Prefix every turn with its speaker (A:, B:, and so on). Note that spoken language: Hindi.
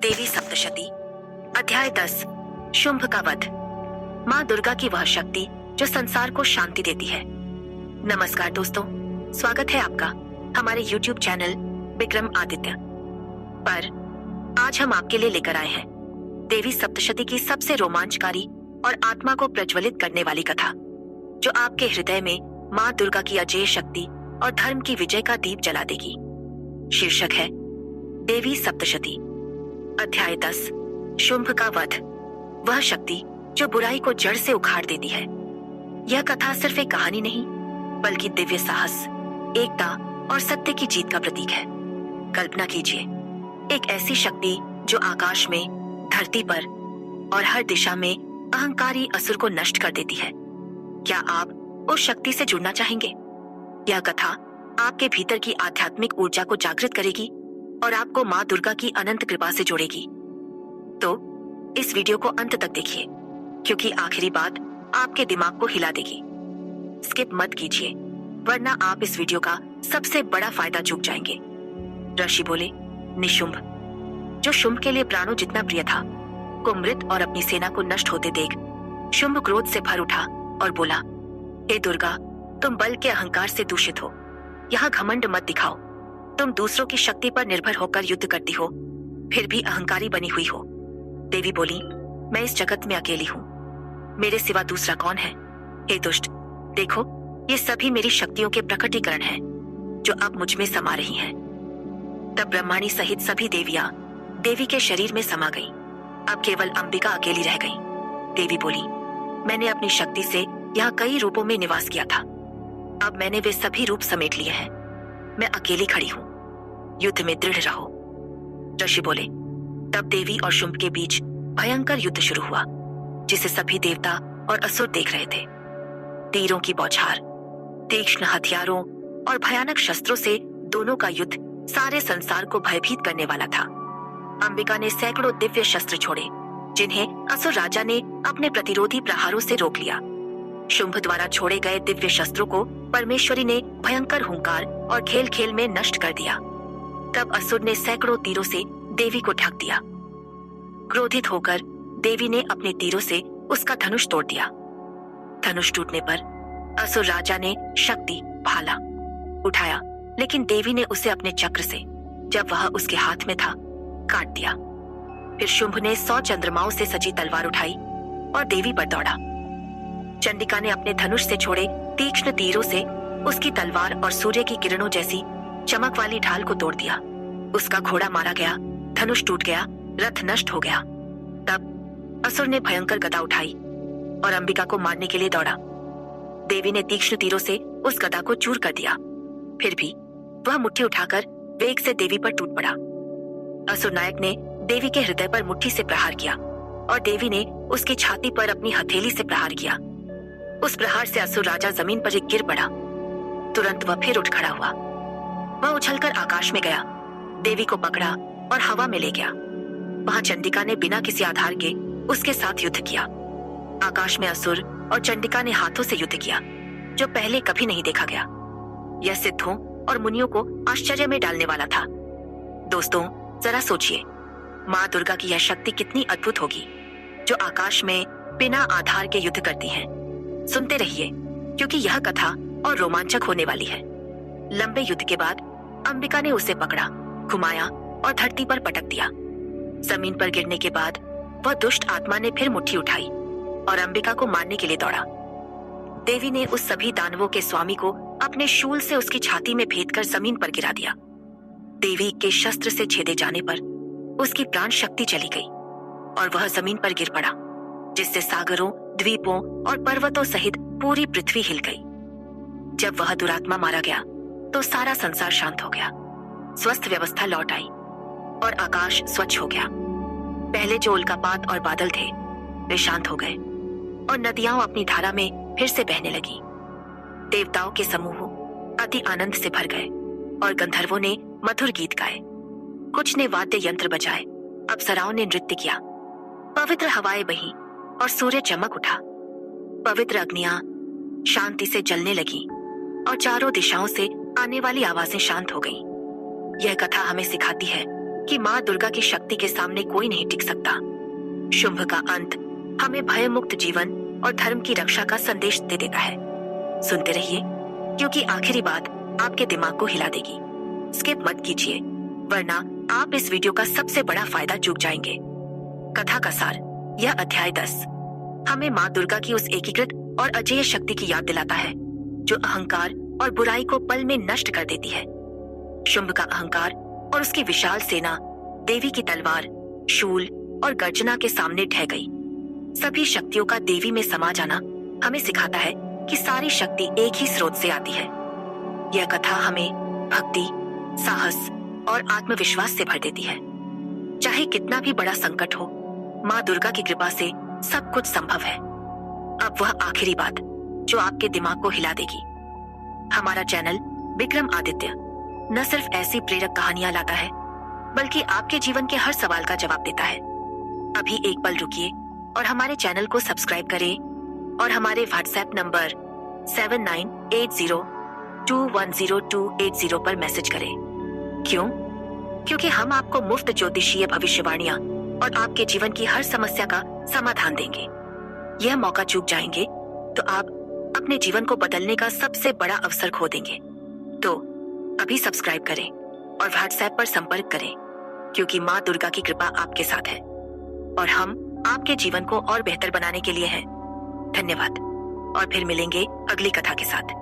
A: देवी सप्तशती अध्याय 10 शुंभ का वध। माँ दुर्गा की वह शक्ति जो संसार को शांति देती है। नमस्कार दोस्तों, स्वागत है आपका हमारे YouTube चैनल विक्रम आदित्य पर। आज हम आपके लिए लेकर आए हैं देवी सप्तशती की सबसे रोमांचकारी और आत्मा को प्रज्वलित करने वाली कथा, जो आपके हृदय में माँ दुर्गा की अजेय शक्ति और धर्म की विजय का दीप जला देगी। शीर्षक है देवी सप्तशती अध्याय 10 शुंभ का वध, वह शक्ति जो बुराई को जड़ से उखाड़ देती है। यह कथा सिर्फ एक कहानी नहीं, बल्कि दिव्य साहस, एकता और सत्य की जीत का प्रतीक है। कल्पना कीजिए, एक ऐसी शक्ति जो आकाश में, धरती पर और हर दिशा में अहंकारी असुर को नष्ट कर देती है। क्या आप उस शक्ति से जुड़ना चाहेंगे? यह कथा आपके भीतर की आध्यात्मिक ऊर्जा को जागृत करेगी और आपको माँ दुर्गा की अनंत कृपा से जोड़ेगी। तो इस वीडियो को अंत तक देखिए, क्योंकि आखिरी बात आपके दिमाग को हिला देगी। स्किप मत कीजिए, वरना आप इस वीडियो का सबसे बड़ा फायदा चूक जाएंगे। ऋषि बोले, निशुंभ, जो शुंभ के लिए प्राणों जितना प्रिय था, को मृत और अपनी सेना को नष्ट होते देख शुंभ क्रोध से भर उठा और बोला, हे दुर्गा, तुम बल के अहंकार से दूषित हो। यहाँ घमंड मत दिखाओ। तुम दूसरों की शक्ति पर निर्भर होकर युद्ध करती हो, फिर भी अहंकारी बनी हुई हो। देवी बोली, मैं इस जगत में अकेली हूँ, मेरे सिवा दूसरा कौन है? हे दुष्ट, देखो, ये सभी मेरी शक्तियों के प्रकटीकरण हैं, जो अब मुझ में समा रही हैं। तब ब्रह्माणी सहित सभी देवियां देवी के शरीर में समा गईं। अब केवल अंबिका अकेली रह गईं। देवी बोली, मैंने अपनी शक्ति से यहाँ कई रूपों में निवास किया था, अब मैंने वे सभी रूप समेट लिए हैं। मैं अकेली खड़ी हूँ, युद्ध में दृढ़ रहो। ऋषि बोले, तब देवी और शुंभ के बीच भयंकर युद्ध शुरू हुआ, जिसे सभी देवता और असुर देख रहे थे। तीरों की बौछार, तीक्ष्ण हथियारों और भयानक शस्त्रों से दोनों का युद्ध सारे संसार को भयभीत करने वाला था। अंबिका ने सैकड़ों दिव्य शस्त्र छोड़े, जिन्हें असुर राजा ने अपने प्रतिरोधी प्रहारों से रोक लिया। शुंभ द्वारा छोड़े गए दिव्य शस्त्रों को परमेश्वरी ने भयंकर हुंकार और खेल खेल में नष्ट कर दिया। तब असुर ने सैकड़ों तीरों से देवी को ढक दिया। क्रोधित होकर देवी ने अपने तीरों से उसका धनुष तोड़ दिया। धनुष टूटने पर असुर राजा ने शक्ति भाला उठाया, लेकिन देवी ने उसे अपने चक्र से, जब वह उसके हाथ में था, काट दिया। फिर शुंभ ने 100 चंद्रमाओं से सजी तलवार उठाई और देवी पर दौड़ा। चंडिका ने अपने धनुष से छोड़े तीक्ष्ण तीरों से उसकी तलवार और सूर्य की किरणों जैसी चमक वाली ढाल को तोड़ दिया। उसका घोड़ा मारा गया, धनुष टूट गया, रथ नष्ट हो गया। तब असुर ने भयंकर गदा उठाई और अंबिका को मारने के लिए दौड़ा। देवी ने तीक्ष्ण तीरों से उस गदा को चूर कर दिया। फिर भी वह मुट्ठी उठाकर वेग से देवी पर टूट पड़ा। असुर नायक ने देवी के हृदय पर मुट्ठी से प्रहार किया और देवी ने उसकी छाती पर अपनी हथेली से प्रहार किया। उस प्रहार से असुर राजा जमीन पर एक गिर पड़ा। तुरंत वह फिर उठ खड़ा हुआ। वह उछलकर आकाश में गया, देवी को पकड़ा और हवा में ले गया। वहां चंडिका ने बिना किसी आधार के उसके साथ युद्ध किया। आकाश में असुर और चंडिका ने हाथों से युद्ध किया, जो पहले कभी नहीं देखा गया। यह सिद्धों और मुनियों को आश्चर्य में डालने वाला था। दोस्तों, जरा सोचिए, माँ दुर्गा की यह शक्ति कितनी अद्भुत होगी, जो आकाश में बिना आधार के युद्ध करती है। सुनते रहिए, क्योंकि यह कथा और रोमांचक होने वाली है। लंबे युद्ध के बाद अंबिका ने उसे पकड़ा, घुमाया और धरती पर पटक दिया। जमीन पर गिरने के बाद वह दुष्ट आत्मा ने फिर मुट्ठी उठाई और अंबिका को मारने के लिए दौड़ा। देवी ने उस सभी दानवों के स्वामी को अपने शूल से उसकी छाती में भेदकर जमीन पर गिरा दिया। देवी के शस्त्र से छेदे जाने पर उसकी प्राण शक्ति चली गई और वह जमीन पर गिर पड़ा, जिससे सागरों, द्वीपों और पर्वतों सहित पूरी पृथ्वी हिल गई। जब वह दुरात्मा मारा गया तो सारा संसार शांत हो गया। स्वस्थ व्यवस्था लौट आई और आकाश स्वच्छ हो गया। पहले जो उल्कापात और बादल थे, वे शांत हो गए और नदियां अपनी धारा में फिर से बहने लगी। देवताओं के समूह अति आनंद से भर गए और गंधर्वों ने मधुर गीत गाए। कुछ ने वाद्य यंत्र बजाए, अप्सराओं ने नृत्य किया। पवित्र हवाएं बही और सूर्य चमक उठा। पवित्र अग्नियां शांति से जलने लगी और चारों दिशाओं से आने वाली आवाजें शांत हो गईं। यह कथा हमें सिखाती है कि माँ दुर्गा की शक्ति के सामने कोई नहीं टिक सकता। शुंभ का अंत हमें भय मुक्त जीवन और धर्म की रक्षा का संदेश दे देता है। सुनते रहिए, क्योंकि आखिरी बात आपके दिमाग को हिला देगी। स्किप मत कीजिए, वरना आप इस वीडियो का सबसे बड़ा फायदा चूक जाएंगे। कथा का सार, यह अध्याय 10 हमें माँ दुर्गा की उस एकीकृत और अजेय शक्ति की याद दिलाता है जो अहंकार और बुराई को पल में नष्ट कर देती है। शुंभ का अहंकार और उसकी विशाल सेना देवी की तलवार, शूल और गर्जना के सामने ढह गई। सभी शक्तियों का देवी में समा जाना हमें सिखाता है कि सारी शक्ति एक ही स्रोत से आती है। यह कथा हमें भक्ति, साहस और आत्मविश्वास से भर देती है। चाहे कितना भी बड़ा संकट हो, माँ दुर्गा की कृपा से सब कुछ संभव है। अब वह आखिरी बात जो आपके दिमाग को हिला देगी। हमारा चैनल विक्रम आदित्य न सिर्फ ऐसी प्रेरक कहानियां लाता है, बल्कि आपके जीवन के हर सवाल का जवाब देता है। अभी एक पल रुकिए और हमारे चैनल को सब्सक्राइब करें और हमारे व्हाट्सएप नंबर 7980210280 पर मैसेज करें। क्यों? क्योंकि हम आपको मुफ्त ज्योतिषीय भविष्यवाणियां और आपके जीवन की हर समस्या का समाधान देंगे। यह मौका चूक जाएंगे तो आप अपने जीवन को बदलने का सबसे बड़ा अवसर खो देंगे। तो अभी सब्सक्राइब करें और व्हाट्सएप पर संपर्क करें, क्योंकि माँ दुर्गा की कृपा आपके साथ है और हम आपके जीवन को और बेहतर बनाने के लिए हैं। धन्यवाद और फिर मिलेंगे अगली कथा के साथ।